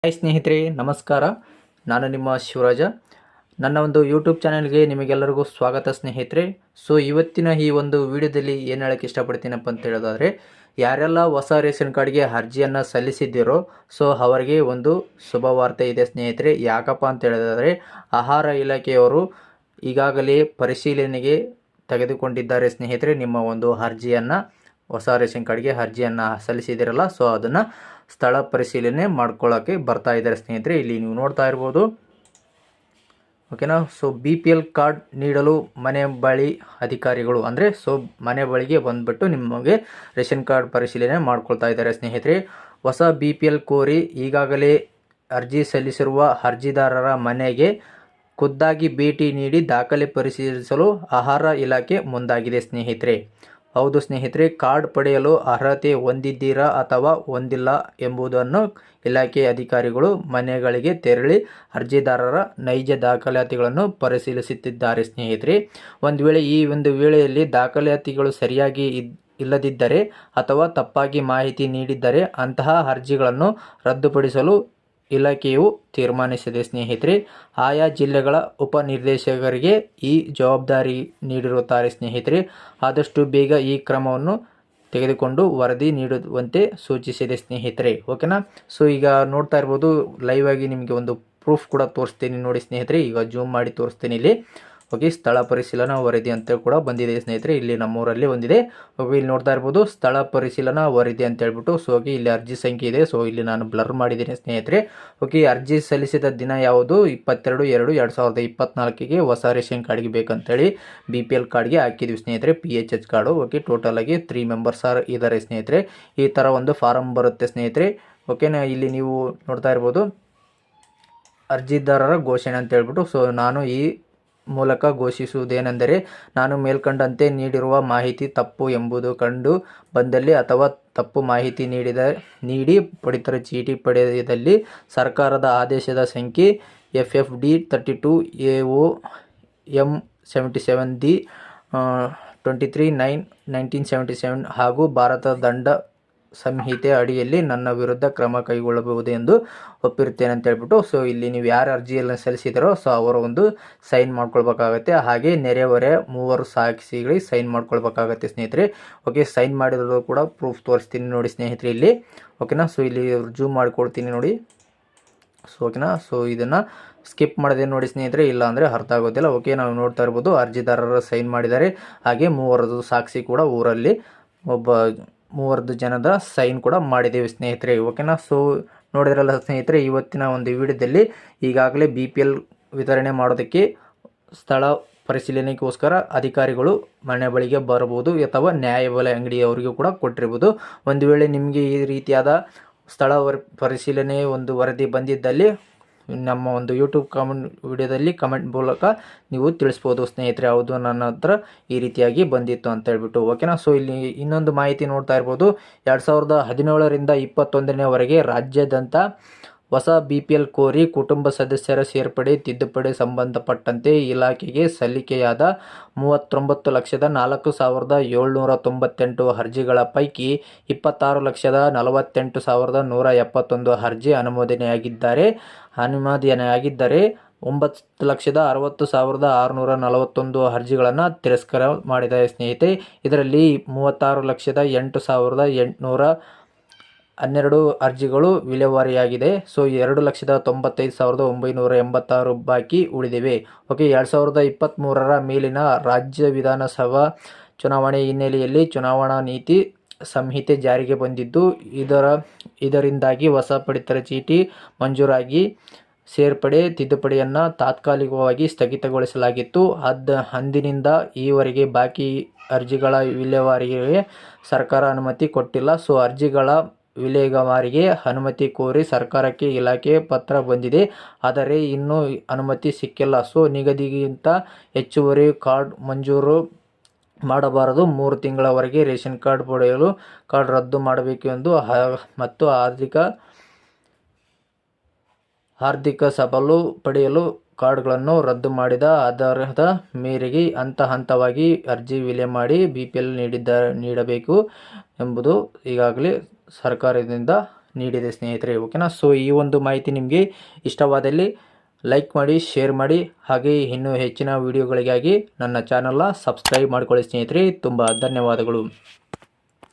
Hi ಸ್ನೇಹಿತರೆ, ನಮಸ್ಕಾರ. ನಾನು ನಿಮ್ಮ ಶಿವರಾಜ. ನನ್ನ ಒಂದು ಯೂಟ್ಯೂಬ್ ಚಾನಲ್ಗೆ ನಿಮಗೆಲ್ಲರಿಗೂ ಸ್ವಾಗತ ಸ್ನೇಹಿತರೆ. ಸೊ ಇವತ್ತಿನ ಈ ಒಂದು ವಿಡಿಯೋದಲ್ಲಿ ಏನು ಹೇಳೋಕ್ಕೆ ಇಷ್ಟಪಡ್ತೀನಪ್ಪ ಅಂತ ಹೇಳೋದಾದರೆ, ಯಾರೆಲ್ಲ ಹೊಸ ರೇಷನ್ ಕಾರ್ಡ್ಗೆ ಅರ್ಜಿಯನ್ನು ಸಲ್ಲಿಸಿದ್ದೀರೋ ಸೊ ಅವರಿಗೆ ಒಂದು ಶುಭವಾರ್ತೆ ಇದೆ ಸ್ನೇಹಿತರೆ. ಯಾಕಪ್ಪ ಅಂತ ಹೇಳೋದಾದರೆ, ಆಹಾರ ಇಲಾಖೆಯವರು ಈಗಾಗಲೇ ಪರಿಶೀಲನೆಗೆ ತೆಗೆದುಕೊಂಡಿದ್ದಾರೆ ಸ್ನೇಹಿತರೆ. ನಿಮ್ಮ ಒಂದು ಅರ್ಜಿಯನ್ನು, ಹೊಸ ರೇಷನ್ ಕಾರ್ಡ್ಗೆ ಅರ್ಜಿಯನ್ನು ಸಲ್ಲಿಸಿದಿರಲ್ಲ, ಸೊ ಅದನ್ನು ಸ್ಥಳ ಪರಿಶೀಲನೆ ಮಾಡ್ಕೊಳ್ಳೋಕ್ಕೆ ಬರ್ತಾ ಇದ್ದಾರೆ ಸ್ನೇಹಿತರೆ. ಇಲ್ಲಿ ನೀವು ನೋಡ್ತಾ ಇರ್ಬೋದು, ಓಕೆನಾ. ಸೊ BPL ಕಾರ್ಡ್ ನೀಡಲು ಮನೆ ಬಳಿ ಅಧಿಕಾರಿಗಳು, ಅಂದರೆ ಸೊ ಮನೆ ಬಳಿಗೆ ಬಂದುಬಿಟ್ಟು ನಿಮಗೆ ರೇಷನ್ ಕಾರ್ಡ್ ಪರಿಶೀಲನೆ ಮಾಡ್ಕೊಳ್ತಾ ಇದ್ದಾರೆ ಸ್ನೇಹಿತರೆ. ಹೊಸ BPL ಕೋರಿ ಈಗಾಗಲೇ ಅರ್ಜಿ ಸಲ್ಲಿಸಿರುವ ಅರ್ಜಿದಾರರ ಮನೆಗೆ ಖುದ್ದಾಗಿ ಭೇಟಿ ನೀಡಿ ದಾಖಲೆ ಪರಿಶೀಲಿಸಲು ಆಹಾರ ಇಲಾಖೆ ಮುಂದಾಗಿದೆ ಸ್ನೇಹಿತರೆ. ಹೌದು ಸ್ನೇಹಿತರೆ, ಕಾರ್ಡ್ ಪಡೆಯಲು ಅರ್ಹತೆ ಹೊಂದಿದ್ದೀರಾ ಅಥವಾ ಹೊಂದಿಲ್ಲ ಎಂಬುದನ್ನು ಇಲಾಖೆ ಅಧಿಕಾರಿಗಳು ಮನೆಗಳಿಗೆ ತೆರಳಿ ಅರ್ಜಿದಾರರ ನೈಜ ದಾಖಲಾತಿಗಳನ್ನು ಪರಿಶೀಲಿಸುತ್ತಿದ್ದಾರೆ ಸ್ನೇಹಿತರೆ. ಒಂದು ವೇಳೆ ಈ ಒಂದು ವೇಳೆಯಲ್ಲಿ ದಾಖಲಾತಿಗಳು ಸರಿಯಾಗಿ ಇಲ್ಲದಿದ್ದರೆ ಅಥವಾ ತಪ್ಪಾಗಿ ಮಾಹಿತಿ ನೀಡಿದ್ದರೆ ಅಂತಹ ಅರ್ಜಿಗಳನ್ನು ರದ್ದುಪಡಿಸಲು ಇಲಾಖೆಯು ತೀರ್ಮಾನಿಸಿದೆ ಸ್ನೇಹಿತರೆ. ಆಯಾ ಜಿಲ್ಲೆಗಳ ಉಪನಿರ್ದೇಶಕರಿಗೆ ಈ ಜವಾಬ್ದಾರಿ ನೀಡಿರುತ್ತಾರೆ ಸ್ನೇಹಿತರೆ. ಆದಷ್ಟು ಬೇಗ ಈ ಕ್ರಮವನ್ನು ತೆಗೆದುಕೊಂಡು ವರದಿ ನೀಡುವಂತೆ ಸೂಚಿಸಿದೆ ಸ್ನೇಹಿತರೆ. ಓಕೆನಾ. ಸೊ ಈಗ ನೋಡ್ತಾ ಇರ್ಬೋದು, ಲೈವ್ ಆಗಿ ನಿಮಗೆ ಒಂದು ಪ್ರೂಫ್ ಕೂಡ ತೋರಿಸ್ತೀನಿ ನೋಡಿ ಸ್ನೇಹಿತರೆ. ಈಗ ಜೂಮ್ ಮಾಡಿ ತೋರಿಸ್ತೀನಿ ಇಲ್ಲಿ. ಓಕೆ, ಸ್ಥಳ ಪರಿಶೀಲನಾ ವರದಿ ಅಂತ ಕೂಡ ಬಂದಿದೆ ಸ್ನೇಹಿತರೆ. ಇಲ್ಲಿ ನಮ್ಮೂರಲ್ಲಿ ಒಂದಿದೆ. ಓಕೆ, ಇಲ್ಲಿ ನೋಡ್ತಾ ಇರ್ಬೋದು, ಸ್ಥಳ ಪರಿಶೀಲನಾ ವರದಿ ಅಂತ ಹೇಳ್ಬಿಟ್ಟು. ಸೊ ಓಕೆ, ಇಲ್ಲಿ ಅರ್ಜಿ ಸಂಖ್ಯೆ ಇದೆ. ಸೊ ಇಲ್ಲಿ ನಾನು ಬ್ಲರ್ ಮಾಡಿದ್ದೀನಿ ಸ್ನೇಹಿತರೆ. ಓಕೆ, ಅರ್ಜಿ ಸಲ್ಲಿಸಿದ ದಿನ ಯಾವುದು? 22/2/2024ಗೆ ಹೊಸ ರೇಷನ್ ಕಾರ್ಡ್ಗೆ ಬೇಕಂತೇಳಿ BPL ಕಾರ್ಡ್ಗೆ ಹಾಕಿದ್ವಿ ಸ್ನೇಹಿತರೆ. PHH card. ಓಕೆ, ಟೋಟಲ್ ಆಗಿ 3 ಮೆಂಬರ್ಸ್ ಇದ್ದಾರೆ ಸ್ನೇಹಿತರೆ. ಈ ಥರ ಒಂದು ಫಾರಮ್ ಬರುತ್ತೆ ಸ್ನೇಹಿತರೆ. ಓಕೆನಾ. ಇಲ್ಲಿ ನೀವು ನೋಡ್ತಾ ಇರ್ಬೋದು, ಅರ್ಜಿದಾರರ ಘೋಷಣೆ ಅಂತ ಹೇಳ್ಬಿಟ್ಟು. ಸೊ ನಾನು ಈ ಮೂಲಕ ಘೋಷಿಸುವುದೇನೆಂದರೆ, ನಾನು ಮೇಲ್ಕಂಡಂತೆ ನೀಡಿರುವ ಮಾಹಿತಿ ತಪ್ಪು ಎಂಬುದು ಕಂಡು ಬಂದಲ್ಲಿ ಅಥವಾ ತಪ್ಪು ಮಾಹಿತಿ ನೀಡಿ ಪಡಿತರ ಚೀಟಿ ಪಡೆದಲ್ಲಿ ಸರ್ಕಾರದ ಆದೇಶದ ಸಂಖ್ಯೆ FFD 32 AO M 77D 23/9/1977 ಹಾಗೂ ಭಾರತ ದಂಡ ಸಂಹಿತೆ ಅಡಿಯಲ್ಲಿ ನನ್ನ ವಿರುದ್ಧ ಕ್ರಮ ಕೈಗೊಳ್ಳಬಹುದು ಎಂದು ಒಪ್ಪಿರುತ್ತೇನೆ ಅಂತ ಹೇಳ್ಬಿಟ್ಟು. ಸೊ ಇಲ್ಲಿ ನೀವು ಯಾರು ಅರ್ಜಿಯನ್ನು ಸಲ್ಲಿಸಿದಾರೋ ಸೊ ಅವರ ಒಂದು ಸೈನ್ ಮಾಡ್ಕೊಳ್ಬೇಕಾಗತ್ತೆ. ಹಾಗೆ ನೆರೆಹೊರೆ 3 ಸಾಕ್ಷಿಗಳಿಗೆ ಸೈನ್ ಮಾಡ್ಕೊಳ್ಬೇಕಾಗತ್ತೆ ಸ್ನೇಹಿತರೆ. ಓಕೆ, ಸೈನ್ ಮಾಡಿರೋದು ಕೂಡ ಪ್ರೂಫ್ ತೋರಿಸ್ತೀನಿ ನೋಡಿ ಸ್ನೇಹಿತರೆ ಇಲ್ಲಿ. ಓಕೆನಾ. ಸೊ ಇಲ್ಲಿ ಜೂಮ್ ಮಾಡಿಕೊಡ್ತೀನಿ ನೋಡಿ. ಸೊ ಓಕೆನಾ. ಸೊ ಇದನ್ನು ಸ್ಕಿಪ್ ಮಾಡಿದೆ ನೋಡಿ ಸ್ನೇಹಿತರೆ, ಇಲ್ಲ ಅಂದರೆ ಅರ್ಥ ಆಗೋದಿಲ್ಲ. ಓಕೆ, ನಾವು ನೋಡ್ತಾ ಇರ್ಬೋದು, ಅರ್ಜಿದಾರರು ಸೈನ್ ಮಾಡಿದ್ದಾರೆ. ಹಾಗೆ 3 ಸಾಕ್ಷಿ ಕೂಡ ಊರಲ್ಲಿ 3 ಜನದ ಸೈನ್ ಕೂಡ ಮಾಡಿದ್ದೇವೆ ಸ್ನೇಹಿತರೆ. ಓಕೆನಾ. ಸೊ ನೋಡಿದ್ರಲ್ಲ ಸ್ನೇಹಿತರೆ, ಇವತ್ತಿನ ಒಂದು ವಿಡಿಯೋದಲ್ಲಿ ಈಗಾಗಲೇ BPL ವಿತರಣೆ ಮಾಡೋದಕ್ಕೆ ಸ್ಥಳ ಪರಿಶೀಲನೆಗೋಸ್ಕರ ಅಧಿಕಾರಿಗಳು ಮನೆ ಬಳಿಗೆ ಬರಬಹುದು ಅಥವಾ ನ್ಯಾಯಬೆಲೆ ಅಂಗಡಿಯವರಿಗೂ ಕೂಡ ಕೊಟ್ಟಿರ್ಬೋದು. ಒಂದು ವೇಳೆ ನಿಮಗೆ ಈ ರೀತಿಯಾದ ಸ್ಥಳ ಪರಿಶೀಲನೆ ಒಂದು ವರದಿ ಬಂದಿದ್ದಲ್ಲಿ ನಮ್ಮ ಒಂದು ಯೂಟ್ಯೂಬ್ ವಿಡಿಯೋದಲ್ಲಿ ಕಮೆಂಟ್ ಮೂಲಕ ನೀವು ತಿಳಿಸ್ಬೋದು ಸ್ನೇಹಿತರೆ. ಹೌದು, ನನ್ನ ಹತ್ರ ಈ ರೀತಿಯಾಗಿ ಬಂದಿತ್ತು ಅಂತ ಹೇಳ್ಬಿಟ್ಟು. ಓಕೆನಾ. ಸೊ ಇಲ್ಲಿ ಇನ್ನೊಂದು ಮಾಹಿತಿ ನೋಡ್ತಾ ಇರ್ಬೋದು, 2017ರಿಂದ 2021ವರೆಗೆ ರಾಜ್ಯಾದ್ಯಂತ ಹೊಸ BPL ಕೋರಿ ಕುಟುಂಬ ಸದಸ್ಯರ ಸೇರ್ಪಡೆ ತಿದ್ದುಪಡಿ ಸಂಬಂಧಪಟ್ಟಂತೆ ಇಲಾಖೆಗೆ ಸಲ್ಲಿಕೆಯಾದ 39,04,798 ಅರ್ಜಿಗಳ ಪೈಕಿ 26,48,171 ಅರ್ಜಿ ಅನುಮೋದನೆಯಾಗಿದ್ದರೆ 9,60,61,641 ಅರ್ಜಿಗಳನ್ನು ತಿರಸ್ಕಾರ ಮಾಡಿದ್ದಾರೆ ಸ್ನೇಹಿತರೆ. ಇದರಲ್ಲಿ 36,08,812 ಅರ್ಜಿಗಳು ವಿಲೇವಾರಿಯಾಗಿದೆ. ಸೊ 2,95,986 ಬಾಕಿ ಉಳಿದಿವೆ. ಓಕೆ, 2023ರ ಮೇಲಿನ ರಾಜ್ಯ ವಿಧಾನಸಭಾ ಚುನಾವಣೆ ಹಿನ್ನೆಲೆಯಲ್ಲಿ ಚುನಾವಣಾ ನೀತಿ ಸಂಹಿತೆ ಜಾರಿಗೆ ಬಂದಿದ್ದು, ಇದರಿಂದಾಗಿ ಹೊಸ ಪಡಿತರ ಚೀಟಿ ಮಂಜೂರಾಗಿ ಸೇರ್ಪಡೆ ತಿದ್ದುಪಡಿಯನ್ನು ತಾತ್ಕಾಲಿಕವಾಗಿ ಸ್ಥಗಿತಗೊಳಿಸಲಾಗಿತ್ತು. ಅಂದಿನಿಂದ ಈವರೆಗೆ ಬಾಕಿ ಅರ್ಜಿಗಳ ವಿಲೇವಾರಿಗೆ ಸರ್ಕಾರ ಅನುಮತಿ ಕೊಟ್ಟಿಲ್ಲ. ಸೊ ಅರ್ಜಿಗಳ ವಿಲೇವಾರಿಗೆ ಅನುಮತಿ ಕೋರಿ ಸರ್ಕಾರಕ್ಕೆ ಇಲಾಖೆ ಪತ್ರ ಬಂದಿದೆ, ಆದರೆ ಇನ್ನೂ ಅನುಮತಿ ಸಿಕ್ಕಿಲ್ಲ. ಸೊ ನಿಗದಿಗಿಂತ ಹೆಚ್ಚುವರಿ ಕಾರ್ಡ್ ಮಂಜೂರು ಮಾಡಬಾರದು, 3 ತಿಂಗಳವರೆಗೆ ರೇಷನ್ ಕಾರ್ಡ್ ಪಡೆಯಲು ಕಾರ್ಡ್ ರದ್ದು ಮಾಡಬೇಕು ಎಂದು ಮತ್ತು ಆರ್ಥಿಕ ಸಬಲು ಪಡೆಯಲು ಕಾರ್ಡ್ಗಳನ್ನು ರದ್ದು ಮಾಡಿದ ಆಧಾರದ ಮೇರೆಗೆ ಹಂತವಾಗಿ ಅರ್ಜಿ ವಿಲೆ ಮಾಡಿ BPL ನೀಡಬೇಕು ಎಂಬುದು ಈಗಾಗಲೇ ಸರ್ಕಾರದಿಂದ ನೀಡಿದೆ ಸ್ನೇಹಿತರೆ. ಓಕೆನಾ. ಸೊ ಈ ಒಂದು ಮಾಹಿತಿ ನಿಮಗೆ ಇಷ್ಟವಾದಲ್ಲಿ ಲೈಕ್ ಮಾಡಿ, ಶೇರ್ ಮಾಡಿ, ಹಾಗೆ ಇನ್ನೂ ಹೆಚ್ಚಿನ ವಿಡಿಯೋಗಳಿಗಾಗಿ ನನ್ನ ಚಾನಲ್ನ ಸಬ್ಸ್ಕ್ರೈಬ್ ಮಾಡಿಕೊಳ್ಳಿ ಸ್ನೇಹಿತರೆ. ತುಂಬ ಧನ್ಯವಾದಗಳು.